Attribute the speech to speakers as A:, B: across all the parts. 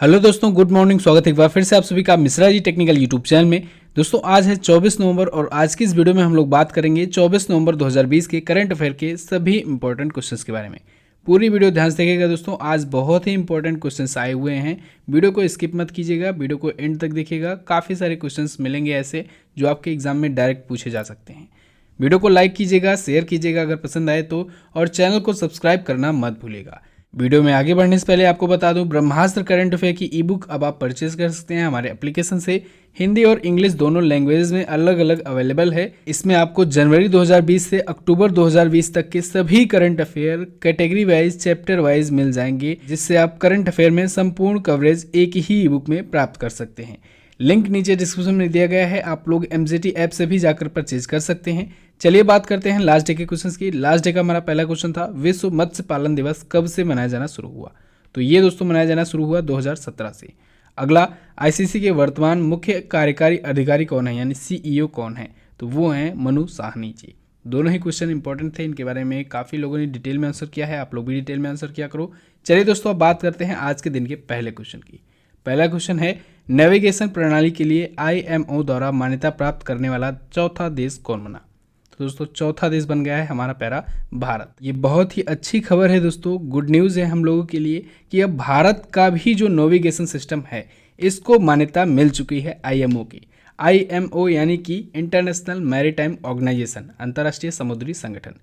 A: Hello दोस्तों, good morning. स्वागत है एक बार फिर से आप सभी का Mishra ji technical YouTube channel में। दोस्तों आज है 24 नवंबर और आज की इस वीडियो में हम लोग बात करेंगे 24 नवंबर 2020 के करंट अफेयर के सभी इंपॉर्टेंट क्वेश्चंस के बारे में। पूरी वीडियो ध्यान से देखिएगा दोस्तों, आज बहुत ही इंपॉर्टेंट क्वेश्चंस आए हुए हैं। वीडियो को स्किप मत कीजिएगा, वीडियो को एंड तक देखिएगा। काफ़ी सारे क्वेश्चंस मिलेंगे ऐसे जो आपके एग्जाम में डायरेक्ट पूछे जा सकते हैं। वीडियो को लाइक कीजिएगा, शेयर कीजिएगा अगर पसंद आए तो, और चैनल को सब्सक्राइब करना मत भूलिएगा। वीडियो में आगे बढ़ने से पहले आपको बता दूं, ब्रह्मास्त्र करंट अफेयर की ई बुक अब आप परचेज कर सकते हैं हमारे एप्लीकेशन से। हिंदी और इंग्लिश दोनों लैंग्वेजेस में अलग अलग अवेलेबल है। इसमें आपको जनवरी 2020 से अक्टूबर 2020 तक के सभी current affair category wise, chapter wise मिल जाएंगे, जिससे आप करंट अफेयर में संपूर्ण कवरेज एक ही ई बुक में प्राप्त कर सकते हैं। लिंक नीचे डिस्क्रिप्शन में दिया गया है, आप लोग MZT ऐप से भी जाकर परचेज कर सकते हैं। चलिए बात करते हैं लास्ट डे के क्वेश्चंस की। लास्ट डे का हमारा पहला क्वेश्चन था, विश्व मत्स्य पालन दिवस कब से मनाया जाना शुरू हुआ? तो ये दोस्तों मनाया जाना शुरू हुआ 2017 से। अगला, ICC के वर्तमान मुख्य कार्यकारी अधिकारी कौन है, यानी CEO कौन है? तो वो हैं मनु साहनी जी। दोनों ही क्वेश्चन इंपॉर्टेंट थे, इनके बारे में काफ़ी लोगों ने डिटेल में आंसर किया है, आप लोग भी डिटेल में आंसर किया करो। चलिए दोस्तों अब बात करते हैं आज के दिन के पहले क्वेश्चन की। पहला क्वेश्चन है, नेविगेशन प्रणाली के लिए IMO द्वारा मान्यता प्राप्त करने वाला चौथा देश कौन बना? तो दोस्तों चौथा देश बन गया है हमारा प्यारा भारत। ये बहुत ही अच्छी खबर है दोस्तों, गुड न्यूज़ है हम लोगों के लिए कि अब भारत का भी जो नेविगेशन सिस्टम है इसको मान्यता मिल चुकी है IMO की। IMO यानी कि इंटरनेशनल मैरीटाइम ऑर्गेनाइजेशन, अंतर्राष्ट्रीय समुद्री संगठन।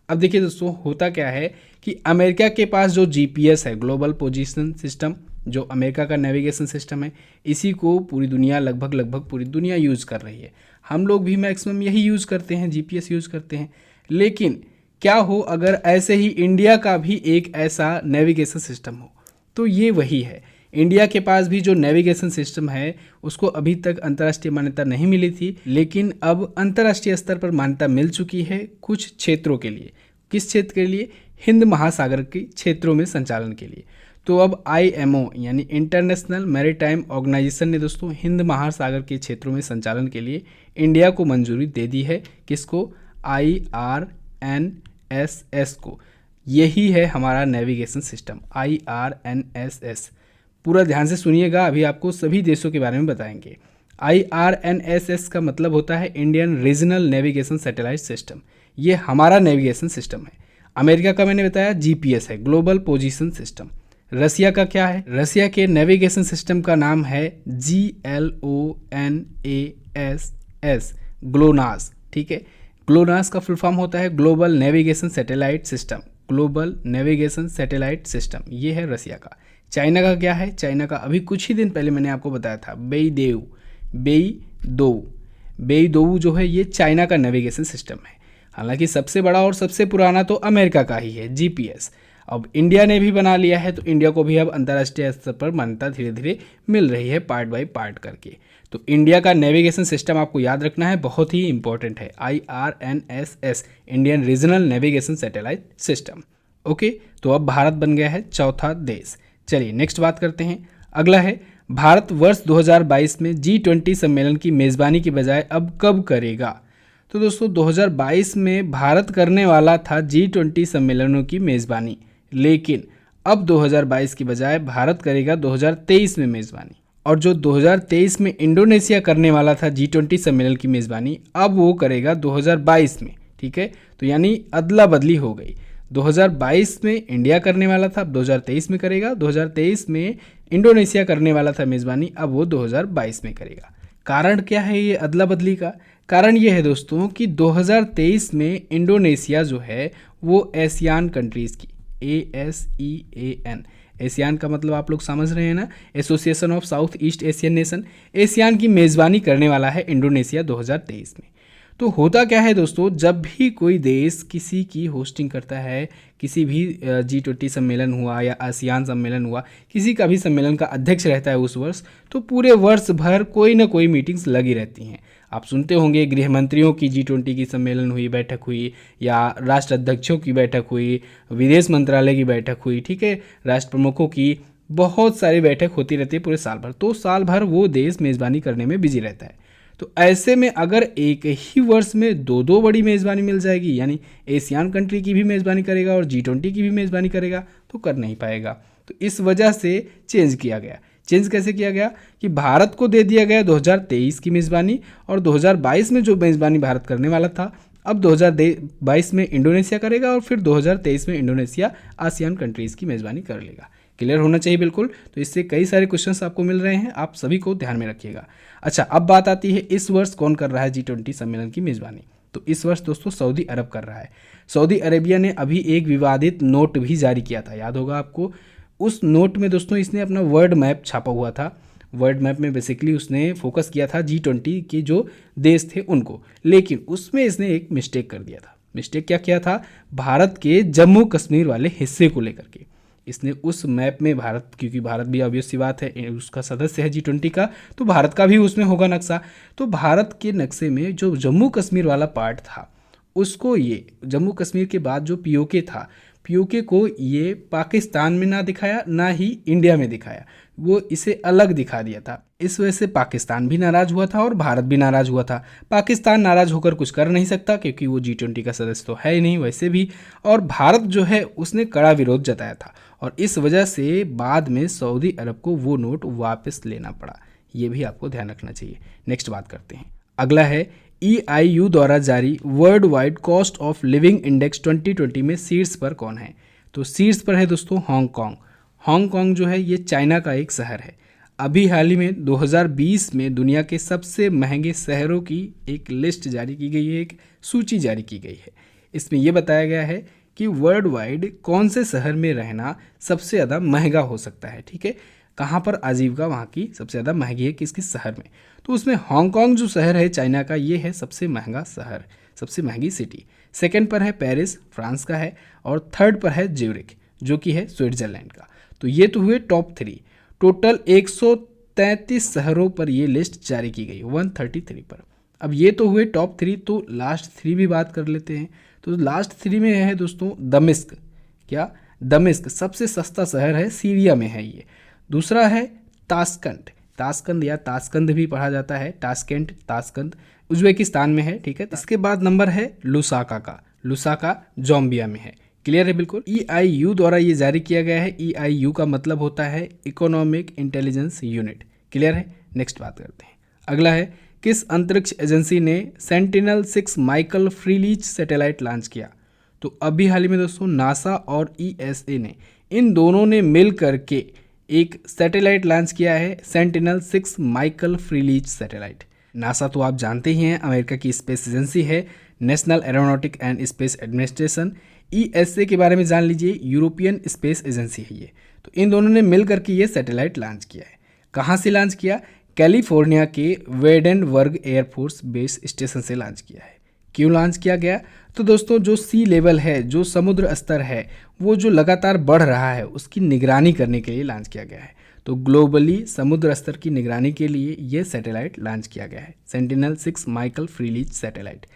A: अब देखिए दोस्तों, होता क्या है कि अमेरिका के पास जो GPS है, ग्लोबल पोजीशन सिस्टम, जो अमेरिका का नेविगेशन सिस्टम है, इसी को पूरी दुनिया लगभग पूरी दुनिया यूज़ कर रही है। हम लोग भी मैक्सिमम यही यूज़ करते हैं, GPS यूज़ करते हैं। लेकिन क्या हो अगर ऐसे ही इंडिया का भी एक ऐसा नेविगेशन सिस्टम हो? तो ये वही है। इंडिया के पास भी जो नेविगेशन सिस्टम है उसको अभी तक अंतर्राष्ट्रीय मान्यता नहीं मिली थी, लेकिन अब अंतर्राष्ट्रीय स्तर पर मान्यता मिल चुकी है कुछ क्षेत्रों के लिए। किस क्षेत्र के लिए? हिंद महासागर के क्षेत्रों में संचालन के लिए। तो अब IMO यानी इंटरनेशनल मैरीटाइम ऑर्गेनाइजेशन ने दोस्तों हिंद महासागर के क्षेत्रों में संचालन के लिए इंडिया को मंजूरी दे दी है। किसको? IRNSS को। यही है हमारा नेविगेशन सिस्टम, IRNSS। पूरा ध्यान से सुनिएगा, अभी आपको सभी देशों के बारे में बताएंगे। IRNSS का मतलब होता है Indian regional navigation satellite system. ये हमारा नेविगेशन सिस्टम है। अमेरिका का मैंने बताया GPS है, ग्लोबल पोजीशन सिस्टम। रसिया का क्या है? रसिया के नेविगेशन सिस्टम का नाम है GLONASS, ग्लोनास। ठीक है, ग्लोनास का फुल फॉर्म होता है global navigation satellite system. Global navigation satellite system, ये है रसिया का। चाइना का क्या है? चाइना का अभी कुछ ही दिन पहले मैंने आपको बताया था, बेईदोऊ जो है ये चाइना का नेविगेशन सिस्टम है। हालांकि सबसे बड़ा और सबसे पुराना तो अमेरिका का ही है, GPS। अब इंडिया ने भी बना लिया है, तो इंडिया को भी अब अंतर्राष्ट्रीय स्तर पर मान्यता धीरे धीरे मिल रही है, पार्ट बाय पार्ट करके। तो इंडिया का नेविगेशन सिस्टम आपको याद रखना है, बहुत ही इंपॉर्टेंट है, IRNSS, Indian regional navigation satellite system. Okay, तो अब भारत बन गया है चौथा देश। चलिए नेक्स्ट बात करते हैं। अगला है, भारत वर्ष 2022 में G20 सम्मेलन की मेज़बानी की बजाय अब कब करेगा? तो दोस्तों 2022 में भारत करने वाला था G20 सम्मेलनों की मेज़बानी, लेकिन अब 2022 की बजाय भारत करेगा 2023 में मेज़बानी। और जो 2023 में इंडोनेशिया करने वाला था G20 सम्मेलन की मेज़बानी, अब वो करेगा 2022 में। ठीक है, तो यानी अदला बदली हो गई। 2022 में इंडिया करने वाला था, अब 2023 में करेगा। 2023 में इंडोनेशिया करने वाला था मेज़बानी, अब वो 2022 में करेगा। कारण क्या है ये अदला बदली का? कारण ये है दोस्तों कि 2023 में इंडोनेशिया जो है वो एशियान कंट्रीज़ की, ASEAN, एशियान का मतलब आप लोग समझ रहे हैं ना, association of south east Asian nation, ASEAN की मेज़बानी करने वाला है इंडोनेशिया 2023 में। तो होता क्या है दोस्तों, जब भी कोई देश किसी की होस्टिंग करता है, किसी भी G20 सम्मेलन हुआ या आसियान सम्मेलन हुआ, किसी का भी सम्मेलन का अध्यक्ष रहता है उस वर्ष, तो पूरे वर्ष भर कोई ना कोई मीटिंग्स लगी रहती हैं। आप सुनते होंगे गृह मंत्रियों की G20 की सम्मेलन हुई, बैठक हुई, या राष्ट्र अध्यक्षों की बैठक हुई, विदेश मंत्रालय की बैठक हुई। ठीक है, राष्ट्र प्रमुखों की बहुत सारी बैठक होती रहती है पूरे साल भर। तो साल भर वो देश मेज़बानी करने में बिजी रहता है। तो ऐसे में अगर एक ही वर्ष में दो दो बड़ी मेज़बानी मिल जाएगी, यानी एशियान कंट्री की भी मेज़बानी करेगा और G20 की भी मेज़बानी करेगा, तो कर नहीं पाएगा। तो इस वजह से चेंज किया गया। चेंज कैसे किया गया कि भारत को दे दिया गया 2023 की मेज़बानी, और 2022 में जो मेज़बानी भारत करने वाला था अब 2022 में इंडोनेशिया करेगा, और फिर 2023 में इंडोनेशिया आसियान कंट्रीज़ की मेज़बानी कर लेगा। क्लियर होना चाहिए बिल्कुल। तो इससे कई सारे क्वेश्चंस आपको मिल रहे हैं, आप सभी को ध्यान में रखिएगा। अच्छा, अब बात आती है इस वर्ष कौन कर रहा है G20 सम्मेलन की मेज़बानी। तो इस वर्ष दोस्तों सऊदी अरब कर रहा है। सऊदी अरेबिया ने अभी एक विवादित नोट भी जारी किया था, याद होगा आपको। उस नोट में दोस्तों इसने अपना वर्ल्ड मैप छापा हुआ था। वर्ल्ड मैप में बेसिकली उसने फोकस किया था G20 के जो देश थे उनको, लेकिन उसमें इसने एक मिस्टेक कर दिया था। मिस्टेक क्या किया था? भारत के जम्मू कश्मीर वाले हिस्से को लेकर के इसने उस मैप में भारत, क्योंकि भारत भी ऑब्वियस सी बात है उसका सदस्य है G20 का, तो भारत का भी उसमें होगा नक्शा। तो भारत के नक्शे में जो जम्मू कश्मीर वाला पार्ट था उसको, ये जम्मू कश्मीर के बाद जो पीओके था, पीओके को ये पाकिस्तान में ना दिखाया ना ही इंडिया में दिखाया, वो इसे अलग दिखा दिया था। इस वजह से पाकिस्तान भी नाराज हुआ था और भारत भी नाराज हुआ था। पाकिस्तान नाराज होकर कुछ कर नहीं सकता क्योंकि वो G20 का सदस्य तो है ही नहीं वैसे भी, और भारत जो है उसने कड़ा विरोध जताया था, और इस वजह से बाद में सऊदी अरब को वो नोट वापस लेना पड़ा। ये भी आपको ध्यान रखना चाहिए। नेक्स्ट बात करते हैं। अगला है EIU द्वारा जारी world wide cost of living index 2020 में शीर्ष पर कौन है? तो शीर्ष पर है दोस्तों हांगकांग। हांगकांग जो है ये चाइना का एक शहर है। अभी हाल ही में 2020 में दुनिया के सबसे महंगे शहरों की एक लिस्ट जारी की गई है, एक सूची जारी की गई है। इसमें यह बताया गया है कि वर्ल्ड वाइड कौन से शहर में रहना सबसे ज़्यादा महंगा हो सकता है। ठीक है, कहाँ पर आजीविका वहाँ की सबसे ज़्यादा महंगी है, किस किस शहर में। तो उसमें हांगकांग जो शहर है चाइना का, ये है सबसे महंगा शहर, सबसे महंगी सिटी। सेकंड पर है पेरिस, फ्रांस का है, और थर्ड पर है ज्यूरिख जो कि है स्विट्जरलैंड का। तो ये तो हुए टॉप 3। टोटल 133 शहरों पर ये लिस्ट जारी की गई, 133 पर। अब ये तो हुए टॉप 3, तो लास्ट 3 भी बात कर लेते हैं। तो लास्ट 3 में है दोस्तों दमिश्क। क्या? दमिश्क सबसे सस्ता शहर है, सीरिया में है ये। दूसरा है ताशकंद, ताशकंद या ताशकंद भी पढ़ा जाता है, ताशकेंट, ताशकंद, उज्बेकिस्तान में है। ठीक है, इसके बाद नंबर है लुसाका का, लुसाका जॉम्बिया में है। क्लियर है बिल्कुल। EIU द्वारा ये जारी किया गया है। EIU का मतलब होता है इकोनॉमिक इंटेलिजेंस यूनिट। क्लियर है। नेक्स्ट बात करते हैं। अगला है किस अंतरिक्ष एजेंसी ने सेंटिनल-6 माइकल फ्रीलीच सैटेलाइट लॉन्च किया? तो अभी हाल ही में दोस्तों नासा और ESA ने, इन दोनों ने मिल करके एक सैटेलाइट लॉन्च किया है, सेंटिनल-6 माइकल फ्रीलीच सैटेलाइट। नासा तो आप जानते ही हैं अमेरिका की स्पेस एजेंसी है, national aeronautic and space administration. ESA के बारे में जान लीजिए, यूरोपियन स्पेस एजेंसी है ये। तो इन दोनों ने मिल करके ये सैटेलाइट लॉन्च किया है। कहाँ से लॉन्च किया? कैलिफोर्निया के वेडेनबर्ग एयरफोर्स बेस स्टेशन से लॉन्च किया है। क्यों लॉन्च किया गया? तो दोस्तों जो सी लेवल है, जो समुद्र स्तर है, वो जो लगातार बढ़ रहा है उसकी निगरानी करने के लिए लॉन्च किया गया है। तो ग्लोबली समुद्र स्तर की निगरानी के लिए ये सैटेलाइट लॉन्च किया गया है, सेंटिनल-6 माइकल फ्रीलीच सैटेलाइट।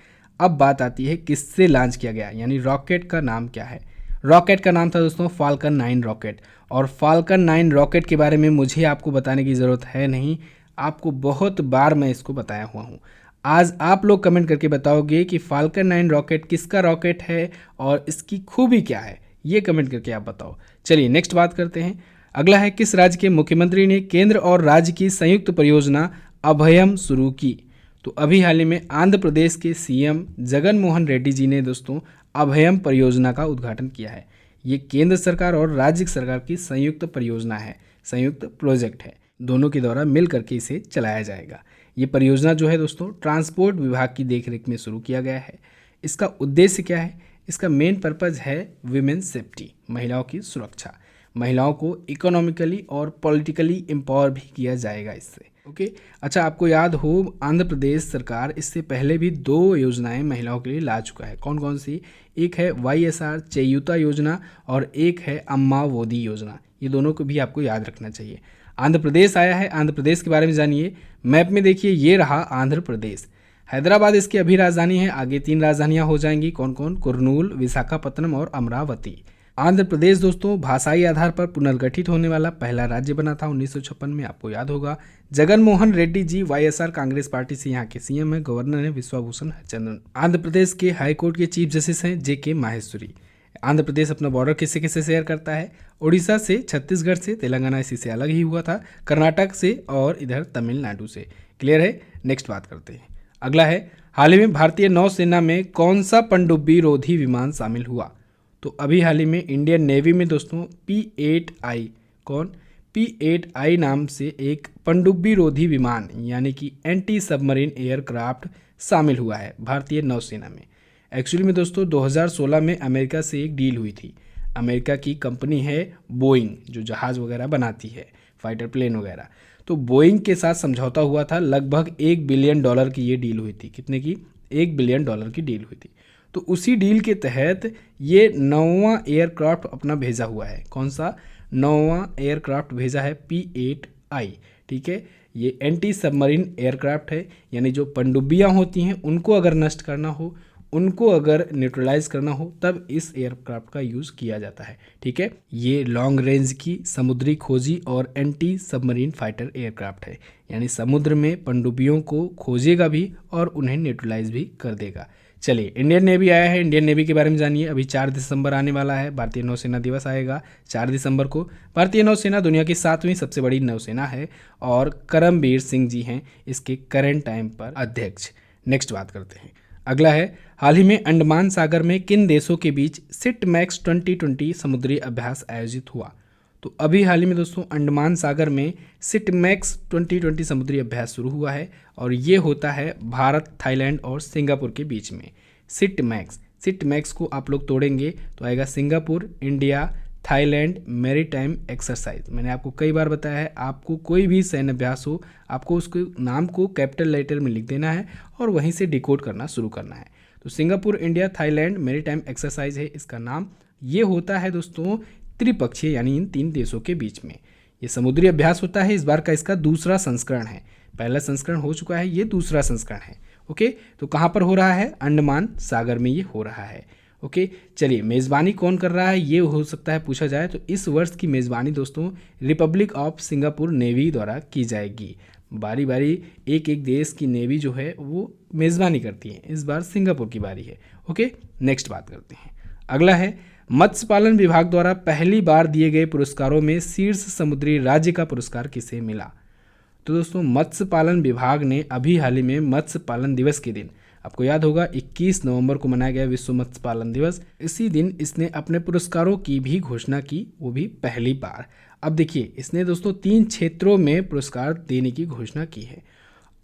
A: अब बात आती है किससे लॉन्च किया गया, यानी रॉकेट का नाम क्या है? रॉकेट का नाम था दोस्तों फाल्कन 9 रॉकेट। और फाल्कन 9 रॉकेट के बारे में मुझे आपको बताने की ज़रूरत है नहीं, आपको बहुत बार मैं इसको बताया हुआ हूँ। आज आप लोग कमेंट करके बताओगे कि फाल्कन 9 रॉकेट किसका रॉकेट है और इसकी खूबी क्या है, ये कमेंट करके आप बताओ। चलिए नेक्स्ट बात करते हैं। अगला है किस राज्य के मुख्यमंत्री ने केंद्र और राज्य की संयुक्त परियोजना अभयम शुरू की? तो अभी हाल ही में आंध्र प्रदेश के CM जगन मोहन रेड्डी जी ने दोस्तों अभयम परियोजना का उद्घाटन किया है। ये केंद्र सरकार और राज्य सरकार की संयुक्त परियोजना है, संयुक्त प्रोजेक्ट है, दोनों के द्वारा मिल करके इसे चलाया जाएगा। ये परियोजना जो है दोस्तों ट्रांसपोर्ट विभाग की देखरेख में शुरू किया गया है। इसका उद्देश्य क्या है? इसका मेन पर्पज़ है विमेन सेफ्टी, महिलाओं की सुरक्षा। महिलाओं को इकोनॉमिकली और पॉलिटिकली एम्पावर भी किया जाएगा इससे। ओके, अच्छा आपको याद हो आंध्र प्रदेश सरकार इससे पहले भी 2 योजनाएं महिलाओं के लिए ला चुका है। कौन कौन सी? एक है YSR चेयुता योजना और एक है अम्मा वोदी योजना। ये दोनों को भी आपको याद रखना चाहिए। आंध्र प्रदेश आया है, आंध्र प्रदेश के बारे में जानिए। मैप में देखिए ये रहा आंध्र प्रदेश। हैदराबाद इसकी अभी राजधानी है, आगे 3 राजधानियाँ हो जाएंगी। कौन कौन? कुर्नूल, विशाखापत्तनम और अमरावती। आंध्र प्रदेश दोस्तों भाषाई आधार पर पुनर्गठित होने वाला पहला राज्य बना था 1956 में, आपको याद होगा। जगन मोहन रेड्डी जी YSR कांग्रेस पार्टी से यहाँ के CM है, गवर्नर है विश्वभूषण हरिचंद्रन। आंध्र प्रदेश के हाई कोर्ट के चीफ जस्टिस हैं JK माहेश्वरी। आंध्र प्रदेश अपना बॉर्डर किससे किससे शेयर करता है? उड़ीसा से, छत्तीसगढ़ से, तेलंगाना इसी से अलग ही हुआ था, कर्नाटक से और इधर तमिलनाडु से। क्लियर है? नेक्स्ट बात करते हैं। अगला है, हाल ही में भारतीय नौसेना में कौन सा पनडुब्बी रोधी विमान शामिल हुआ? तो अभी हाल ही में इंडियन नेवी में दोस्तों P8I P8I नाम से एक पनडुब्बी रोधी विमान यानी कि एंटी सबमरीन एयरक्राफ्ट शामिल हुआ है भारतीय नौसेना में। एक्चुअली में दोस्तों 2016 में अमेरिका से एक डील हुई थी। अमेरिका की कंपनी है बोइंग, जो जहाज़ वगैरह बनाती है, फाइटर प्लेन वगैरह। तो बोइंग के साथ समझौता हुआ था, लगभग $1 बिलियन की ये डील हुई थी। कितने की? $1 बिलियन की डील हुई थी। तो उसी डील के तहत ये 9वां एयरक्राफ्ट अपना भेजा हुआ है। कौन सा? 9वां एयरक्राफ्ट भेजा है P8I। ठीक है, ये एंटी सबमरीन एयरक्राफ्ट है, यानी जो पनडुब्बियाँ होती हैं उनको अगर नष्ट करना हो, उनको अगर न्यूट्रलाइज करना हो, तब इस एयरक्राफ्ट का यूज़ किया जाता है। ठीक है, ये लॉन्ग रेंज की समुद्री खोजी और एंटी सबमरीन फाइटर एयरक्राफ्ट है, यानी समुद्र में पनडुब्बियों को खोजेगा भी और उन्हें न्यूट्रलाइज भी कर देगा। चलिए, इंडियन नेवी आया है, इंडियन नेवी के बारे में जानिए। अभी 4 दिसंबर आने वाला है, भारतीय नौसेना दिवस आएगा 4 दिसंबर को। भारतीय नौसेना दुनिया की 7वीं सबसे बड़ी नौसेना है और करमबीर सिंह जी हैं इसके करंट टाइम पर अध्यक्ष। नेक्स्ट बात करते हैं। अगला है, हाल ही में अंडमान सागर में किन देशों के बीच सिटमैक्स 2020 समुद्री अभ्यास आयोजित हुआ? तो अभी हाल ही में दोस्तों अंडमान सागर में सिटमैक्स 2020 समुद्री अभ्यास शुरू हुआ है और ये होता है भारत, थाईलैंड और सिंगापुर के बीच में। सिटमैक्स को आप लोग तोड़ेंगे तो आएगा Singapore, India, Thailand maritime exercise. मैंने आपको कई बार बताया है, आपको कोई भी सैन्य अभ्यास हो, आपको उसके नाम को कैपिटल लेटर में लिख देना है और वहीं से डिकोड करना शुरू करना है। तो Singapore, India, Thailand maritime exercise है इसका नाम। ये होता है दोस्तों त्रिपक्षीय, यानी इन 3 देशों के बीच में ये समुद्री अभ्यास होता है। इस बार का इसका दूसरा संस्करण है, पहला संस्करण हो चुका है, ये दूसरा संस्करण है। ओके, तो कहाँ पर हो रहा है? अंडमान सागर में ये हो रहा है। ओके, चलिए, मेज़बानी कौन कर रहा है ये हो सकता है पूछा जाए, तो इस वर्ष की मेज़बानी दोस्तों रिपब्लिक ऑफ सिंगापुर नेवी द्वारा की जाएगी। बारी बारी एक एक देश की नेवी जो है वो मेज़बानी करती है, इस बार सिंगापुर की बारी है। ओके, नेक्स्ट बात करते हैं। अगला है, मत्स्य पालन विभाग द्वारा पहली बार दिए गए पुरस्कारों में शीर्ष समुद्री राज्य का पुरस्कार किसे मिला? तो दोस्तों मत्स्य पालन विभाग ने अभी हाल ही में मत्स्य पालन दिवस के दिन, आपको याद होगा 21 नवंबर को मनाया गया विश्व मत्स्य पालन दिवस, इसी दिन इसने अपने पुरस्कारों की भी घोषणा की, वो भी पहली बार। अब देखिए, इसने दोस्तों 3 क्षेत्रों में पुरस्कार देने की घोषणा की है।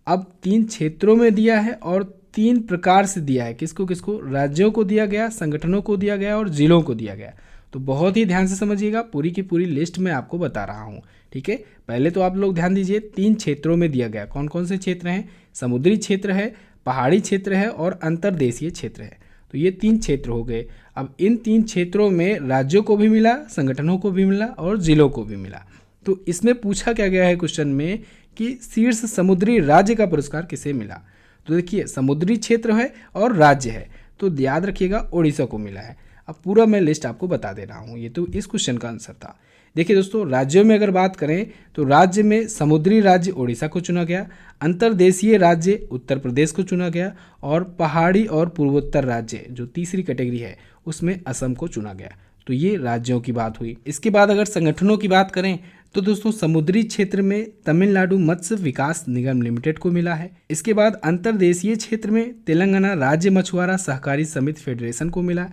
A: अब 3 क्षेत्रों में दिया है और 3 प्रकार से दिया है। किसको किसको? राज्यों को दिया गया, संगठनों को दिया गया और जिलों को दिया गया। तो बहुत ही ध्यान से समझिएगा, पूरी की पूरी लिस्ट मैं आपको बता रहा हूँ। ठीक है, पहले तो आप लोग ध्यान दीजिए, 3 क्षेत्रों में दिया गया। कौन कौन से क्षेत्र हैं? समुद्री क्षेत्र है, पहाड़ी क्षेत्र है और अंतर्देशीय क्षेत्र है। तो ये 3 क्षेत्र हो गए। अब इन 3 क्षेत्रों में राज्यों को भी मिला, संगठनों को भी मिला और जिलों को भी मिला। तो इसमें पूछा क्या गया है क्वेश्चन में कि शीर्ष समुद्री राज्य का पुरस्कार किसे मिला? तो देखिए, समुद्री क्षेत्र है और राज्य है, तो याद रखिएगा उड़ीसा को मिला है। अब पूरा मैं लिस्ट आपको बता दे रहा हूँ, ये तो इस क्वेश्चन का आंसर था। देखिए दोस्तों, राज्यों में अगर बात करें तो राज्य में समुद्री राज्य उड़ीसा को चुना गया, अंतर्देशीय राज्य उत्तर प्रदेश को चुना गया और पहाड़ी और पूर्वोत्तर राज्य जो तीसरी कैटेगरी है उसमें असम को चुना गया। तो ये राज्यों की बात हुई। इसके बाद अगर संगठनों की बात करें तो दोस्तों समुद्री क्षेत्र में तमिलनाडु मत्स्य विकास निगम लिमिटेड को मिला है। इसके बाद अंतर्देशीय क्षेत्र में तेलंगाना राज्य मछुआरा सहकारी समिति फेडरेशन को मिला।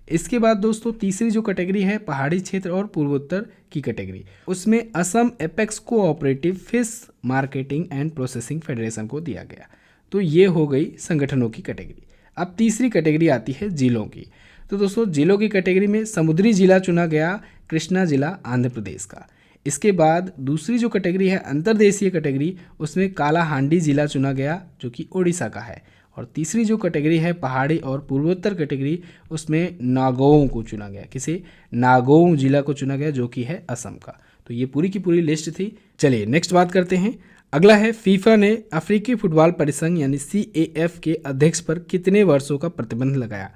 A: इसके बाद दोस्तों तीसरी जो कैटेगरी है पहाड़ी क्षेत्र और पूर्वोत्तर की कैटेगरी, उसमें Assam apex cooperative fish marketing and processing federation को दिया गया। तो ये हो गई संगठनों की कैटेगरी। अब तीसरी कैटेगरी आती है जिलों की। तो दोस्तों जिलों की कैटेगरी में समुद्री जिला चुना गया कृष्णा जिला आंध्र प्रदेश का। इसके बाद दूसरी जो कैटेगरी है अंतर्देशीय कैटेगरी, उसमें कालाहांडी जिला चुना गया जो कि ओडिशा का है। और तीसरी जो कैटेगरी है पहाड़ी और पूर्वोत्तर कैटेगरी, उसमें नागौर को चुना गया। किसे? नागौर जिला को चुना गया जो कि है असम का। तो ये पूरी की पूरी लिस्ट थी। चलिए नेक्स्ट बात करते हैं। अगला है फीफा ने अफ्रीकी फुटबॉल परिसंघ यानी CAF के अध्यक्ष पर कितने वर्षों का प्रतिबंध लगाया?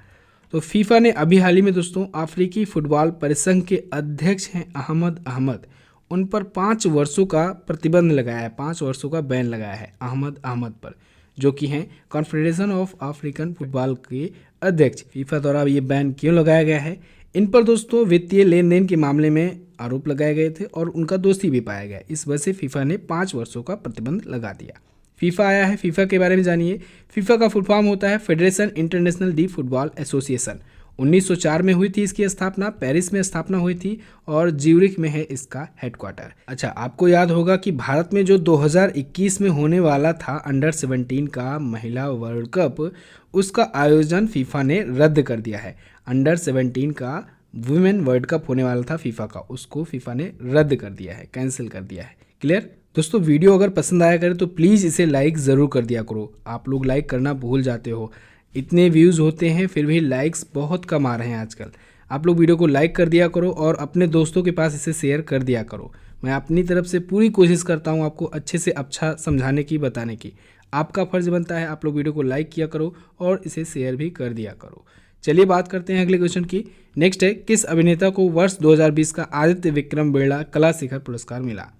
A: तो फीफा ने अभी हाल ही में दोस्तों अफ्रीकी फुटबॉल परिसंघ के अध्यक्ष हैं अहमद, उन पर 5 वर्षों का प्रतिबंध लगाया है, 5 वर्षों का बैन लगाया है अहमद पर, जो कि हैं कॉन्फेडरेशन ऑफ अफ्रीकन फुटबॉल के अध्यक्ष। फीफा द्वारा ये बैन क्यों लगाया गया है? इन पर दोस्तों वित्तीय लेन देन के मामले में आरोप लगाए गए थे और उनका दोषी भी पाया गया। इस वजह से फीफा ने 5 वर्षों का प्रतिबंध लगा दिया। फीफा आया है, फीफा के बारे में जानिए। फीफा का फुल फॉर्म होता है federation international D football association. 1904 में हुई थी इसकी स्थापना, पेरिस में स्थापना हुई थी और ज्यूरिख में है इसका हेडक्वार्टर। अच्छा, आपको याद होगा कि भारत में जो 2021 में होने वाला था अंडर 17 का महिला वर्ल्ड कप, उसका आयोजन फीफा ने रद्द कर दिया है। अंडर 17 का वुमेन वर्ल्ड कप होने वाला था फीफा का, उसको फीफा ने रद्द कर दिया है, कैंसिल कर दिया है। क्लियर दोस्तों, वीडियो अगर पसंद आया करे तो प्लीज़ इसे लाइक ज़रूर कर दिया करो। आप लोग लाइक करना भूल जाते हो, इतने व्यूज़ होते हैं फिर भी लाइक्स बहुत कम आ रहे हैं आजकल। आप लोग वीडियो को लाइक कर दिया करो और अपने दोस्तों के पास इसे शेयर कर दिया करो। मैं अपनी तरफ से पूरी कोशिश करता हूँ आपको अच्छे से अच्छा समझाने की, बताने की। आपका फ़र्ज़ बनता है आप लोग वीडियो को लाइक किया करो और इसे शेयर भी कर दिया करो। चलिए बात करते हैं अगले क्वेश्चन की। नेक्स्ट है, किस अभिनेता को वर्ष 2020 का आदित्य विक्रम बिरला कला शिखर पुरस्कार मिला?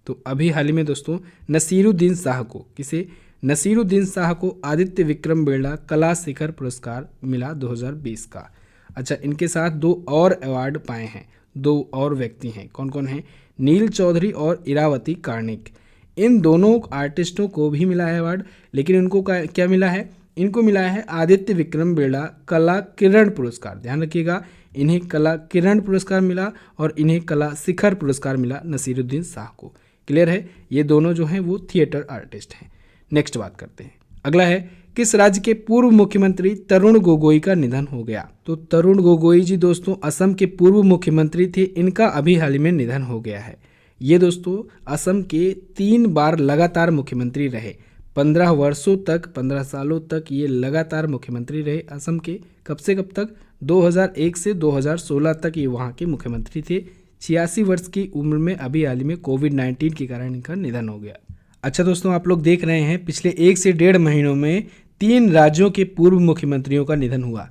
A: तो अभी हाल ही में दोस्तों नसीरुद्दीन शाह को, किसे? नसीरुद्दीन शाह को आदित्य विक्रम बिरला कला शिखर पुरस्कार मिला 2020 का। अच्छा, इनके साथ 2 और अवार्ड पाए हैं, 2 और व्यक्ति हैं। कौन कौन हैं? नील चौधरी और इरावती कार्णिक। इन दोनों आर्टिस्टों को भी मिला है अवार्ड, लेकिन इनको क्या मिला है? इनको मिला है आदित्य विक्रम बिरला कला किरण पुरस्कार। ध्यान रखिएगा, इन्हें कला किरण पुरस्कार मिला और इन्हें कला शिखर पुरस्कार मिला नसीरुद्दीन शाह को। क्लियर है? ये दोनों जो हैं वो थिएटर आर्टिस्ट हैं। नेक्स्ट बात करते हैं। अगला है, किस राज्य के पूर्व मुख्यमंत्री तरुण गोगोई का निधन हो गया? तो तरुण गोगोई जी दोस्तों असम के पूर्व मुख्यमंत्री थे, इनका अभी हाल ही में निधन हो गया है। ये दोस्तों असम के 3 बार लगातार मुख्यमंत्री रहे। 15 वर्षों तक, 15 सालों तक ये लगातार मुख्यमंत्री रहे असम के। कब से कब तक? 2001 से 2016 तक ये वहाँ के मुख्यमंत्री थे। 86 वर्ष की उम्र में अभी हाल ही में कोविड-19 के कारण इनका निधन हो गया। अच्छा दोस्तों, आप लोग देख रहे हैं पिछले 1 से 1.5 महीनों में 3 राज्यों के पूर्व मुख्यमंत्रियों का निधन हुआ।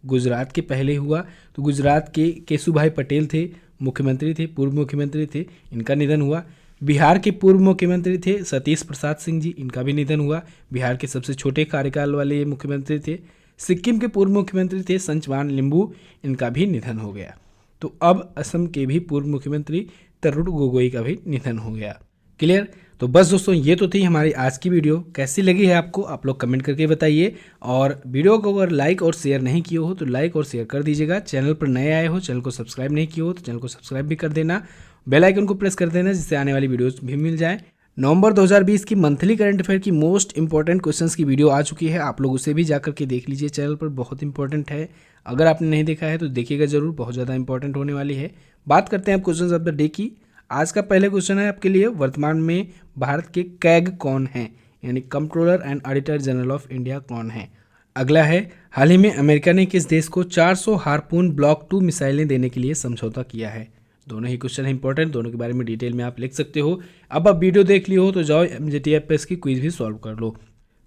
A: गुजरात के पहले हुआ, तो गुजरात के केशुभाई पटेल थे, मुख्यमंत्री थे, पूर्व मुख्यमंत्री थे, इनका निधन हुआ। बिहार के पूर्व मुख्यमंत्री थे सतीश प्रसाद सिंह जी, इनका भी निधन हुआ। बिहार के सबसे छोटे कार्यकाल वाले ये मुख्यमंत्री थे। सिक्किम के पूर्व मुख्यमंत्री थे संचवान लिम्बू, इनका भी निधन हो गया। तो अब असम के भी पूर्व मुख्यमंत्री तरुण गोगोई का भी निधन हो गया। क्लियर? तो बस दोस्तों ये तो थी हमारी आज की वीडियो। कैसी लगी है आपको आप लोग कमेंट करके बताइए, और वीडियो को अगर लाइक और शेयर नहीं किए हो तो लाइक और शेयर कर दीजिएगा। चैनल पर नए आए हो, चैनल को सब्सक्राइब नहीं किए हो तो चैनल को सब्सक्राइब भी कर देना। बेल आइकन को प्रेस कर देना जिससे आने वाली वीडियोस भी मिल जाए। नवंबर 2020 की मंथली करंट अफेयर की मोस्ट इंपॉर्टेंट क्वेश्चंस की वीडियो आ चुकी है, आप लोग उसे भी जाकर के देख लीजिए, चैनल पर बहुत इंपॉर्टेंट है। अगर आपने नहीं देखा है तो देखिएगा जरूर, बहुत ज़्यादा इंपॉर्टेंट होने वाली है। बात करते हैं अब क्वेश्चंस ऑफ द डे की। आज का पहले क्वेश्चन है आपके लिए, वर्तमान में भारत के कैग कौन हैं, यानी controller and auditor general of India कौन है? अगला है, हाल ही में अमेरिका ने किस देश को 400 हार्पून ब्लॉक 2 मिसाइलें देने के लिए समझौता किया है? दोनों ही क्वेश्चन है इंपॉर्टेंट, दोनों के बारे में डिटेल में आप लिख सकते हो। अब आप वीडियो देख ली हो तो जाओ MJTF की क्विज भी सॉल्व कर लो।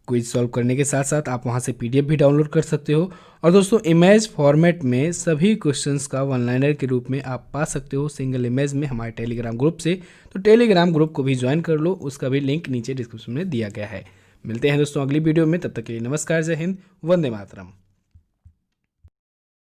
A: क्विज सॉल्व करने के साथ साथ आप वहां से PDF भी डाउनलोड कर सकते हो। और दोस्तों इमेज फॉर्मेट में सभी क्वेश्चंस का वन लाइनर के रूप में आप पा सकते हो सिंगल इमेज में हमारे टेलीग्राम ग्रुप से। तो टेलीग्राम ग्रुप को भी ज्वाइन कर लो, उसका भी लिंक नीचे डिस्क्रिप्शन में दिया गया है। मिलते हैं दोस्तों अगली वीडियो में, तब तक के लिए नमस्कार, जय हिंद, वंदे मातरम।